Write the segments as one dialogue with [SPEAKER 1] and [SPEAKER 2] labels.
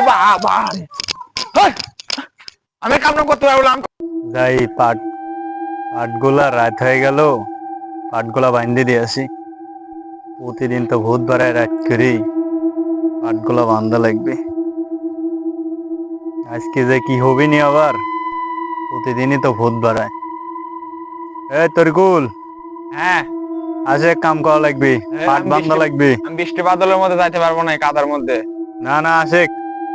[SPEAKER 1] বাবা আমি কাম করতে পারলাম
[SPEAKER 2] যাই পাটগুলা রাত হয়ে গেল, পাটগুলা বাঁধে দিয়ে আসি। প্রতিদিন তো ভূত বাড়ায় রাত করি, পাটগুলা বান্ধা লাগবে। আজকে যে কি হবি নি আবার, প্রতিদিনই তো ভূত বাড়ায়। তরিকুল,
[SPEAKER 1] হ্যাঁ
[SPEAKER 2] আসে কাম করা লাগবে, পাট বান্ধা লাগবে।
[SPEAKER 1] আমি বৃষ্টি বাদলের মধ্যে যাইতে পারবো না, কাদার মধ্যে।
[SPEAKER 2] না না আসে,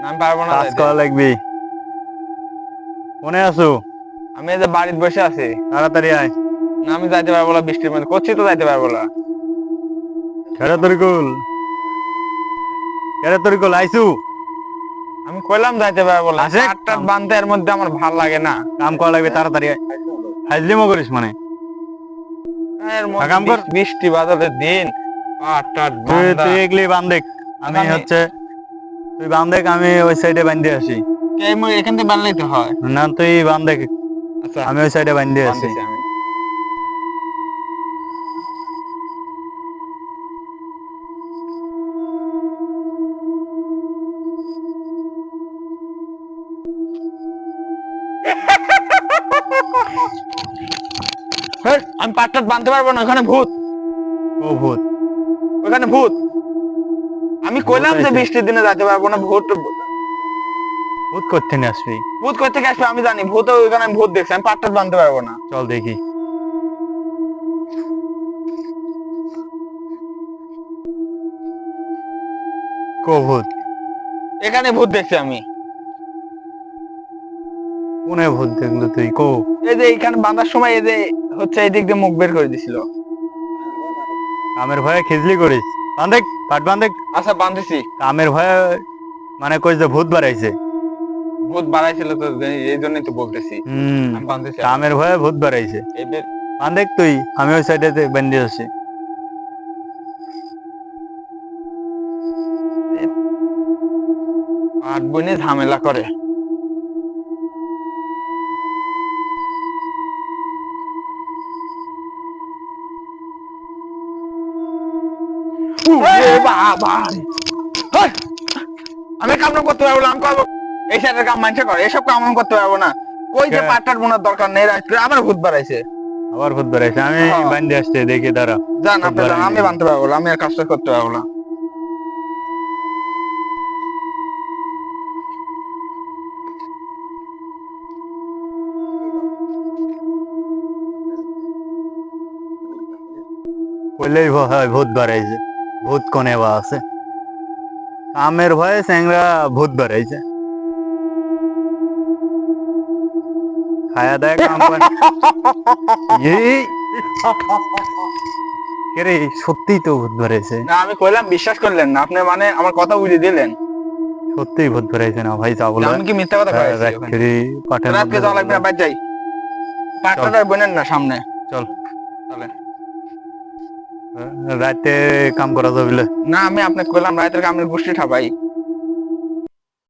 [SPEAKER 1] না, আমি পারবো না
[SPEAKER 2] কাজ
[SPEAKER 1] যাইতে।
[SPEAKER 2] করা লাগবে। কোনে আছো?
[SPEAKER 1] আমি এই যে বাড়িতে বসে আছি।
[SPEAKER 2] তাড়াতাড়ি আয়।
[SPEAKER 1] না, আমি যাইতে পারবো না, বৃষ্টির মধ্যে করছি তো যাইতে পারবো না।
[SPEAKER 2] তরিকুল, তরিকুল আইসু।
[SPEAKER 1] আমি কইলাম যাইতে পারবো না,
[SPEAKER 2] আসে,
[SPEAKER 1] টাট বানতে এর মধ্যে আমার ভাল লাগে না।
[SPEAKER 2] কাম করা লাগবে, তাড়াতাড়ি আয়। হাজলিমো করিস মানে?
[SPEAKER 1] এর মধ্যে
[SPEAKER 2] কাম কর।
[SPEAKER 1] বৃষ্টি বাদলের দিন, টাট বান্দা।
[SPEAKER 2] তুই এগুলি বান্ধেক, আমি হচ্ছে তুই বান্ধেক, আমি ওই সাইডে বান্ধে আসি।
[SPEAKER 1] এখান থেকে বানলেই তো হয়।
[SPEAKER 2] না তুই বান্ধেক,
[SPEAKER 1] আচ্ছা,
[SPEAKER 2] আমি ওই সাইডে বান্ধে আসি।
[SPEAKER 1] বানতেছি আমি। আমি পাটটাট বানতে পারবো না, ওখানে ভূত।
[SPEAKER 2] ও ভূত?
[SPEAKER 1] ওখানে ভূত। আমি কইলাম যে
[SPEAKER 2] আইছে।
[SPEAKER 1] বৃষ্টির দিনে যাইতে পারবো না, ভূত।
[SPEAKER 2] ভূত করতে নিয়ে আসবি?
[SPEAKER 1] ভূত কই থেকে আসবে আমি জানি, ভূত ওইখানে আমি ভূত দেখছি, আমি পাটটাট বানতে পারবো না।
[SPEAKER 2] চল দেখি। কো ভূত?
[SPEAKER 1] এখানে ভূত দেখছি আমি।
[SPEAKER 2] কোনে ভূত দেখলো তুই? কো?
[SPEAKER 1] এই যে এইখানে বাঁধার সময় এই যে হচ্ছে এই দিক দিয়ে মুখ বের করে দিছিল।
[SPEAKER 2] কামের ভয়ে খিজলি করিস? বান্ধেক, পাট বান্ধেক।
[SPEAKER 1] আচ্ছা, বাঁধতেছি।
[SPEAKER 2] কামের ভয়ে মানে কইস যে ভূত বাড়াইছে?
[SPEAKER 1] ভূত বাড়াইছিল তো, এই জন্যই তো বলতেছি। আমি বাঁধতেছি।
[SPEAKER 2] কামের ভয়ে ভূত বাড়াইছে। বান্ধেক তুই, আমি ওই সাইডে বান্ধে আসি।
[SPEAKER 1] পাট বনে ঝামেলা করে। বাবা আমি কাম করতে পারবো না, আমি করবো। এই সাইডের কাম মানুষে করে, এসব কাম আমি করতে পারবো না। কই যে পাটটার বোনার দরকার নেই, আবার ভূত বাড়াইছে।
[SPEAKER 2] আবার ভূত বাড়াইছে? আমি বান্ধে আসছি, দেখি দাঁড়া।
[SPEAKER 1] জান আপনি যান, আমি বানতে পারবো না, আমি আর কাজটা করতে পারবো না।
[SPEAKER 2] কইলেই হয় ভূত বাড়াইছে। ভূত কোনে বা আছে? কামের ভয়ে স্যাংরা ভূত বাড়াইছে। খায়া দায়া কাম করে। কে রে, সত্যিই তো ভূত বাড়াইছে।
[SPEAKER 1] না, আমি কইলাম বিশ্বাস করলেন না আপনি, মানে আমার কথা বুঝে দিলেন।
[SPEAKER 2] সত্যিই ভূত বাড়াইছে না ভাই? তা বলে
[SPEAKER 1] আমি কি মিথ্যা কথা কইছি?
[SPEAKER 2] রাত্রি পাটের
[SPEAKER 1] রাতকে
[SPEAKER 2] মধ্যে
[SPEAKER 1] যাওয়া লাগবে না, বাইরে যাই। পাটটার বোনের না সামনে।
[SPEAKER 2] চল।
[SPEAKER 1] চলে
[SPEAKER 2] রাতে কাম করা যাবে?
[SPEAKER 1] না, আমি আপনাকে কইলাম রাতের কামের গোষ্ঠী ঠাপাই।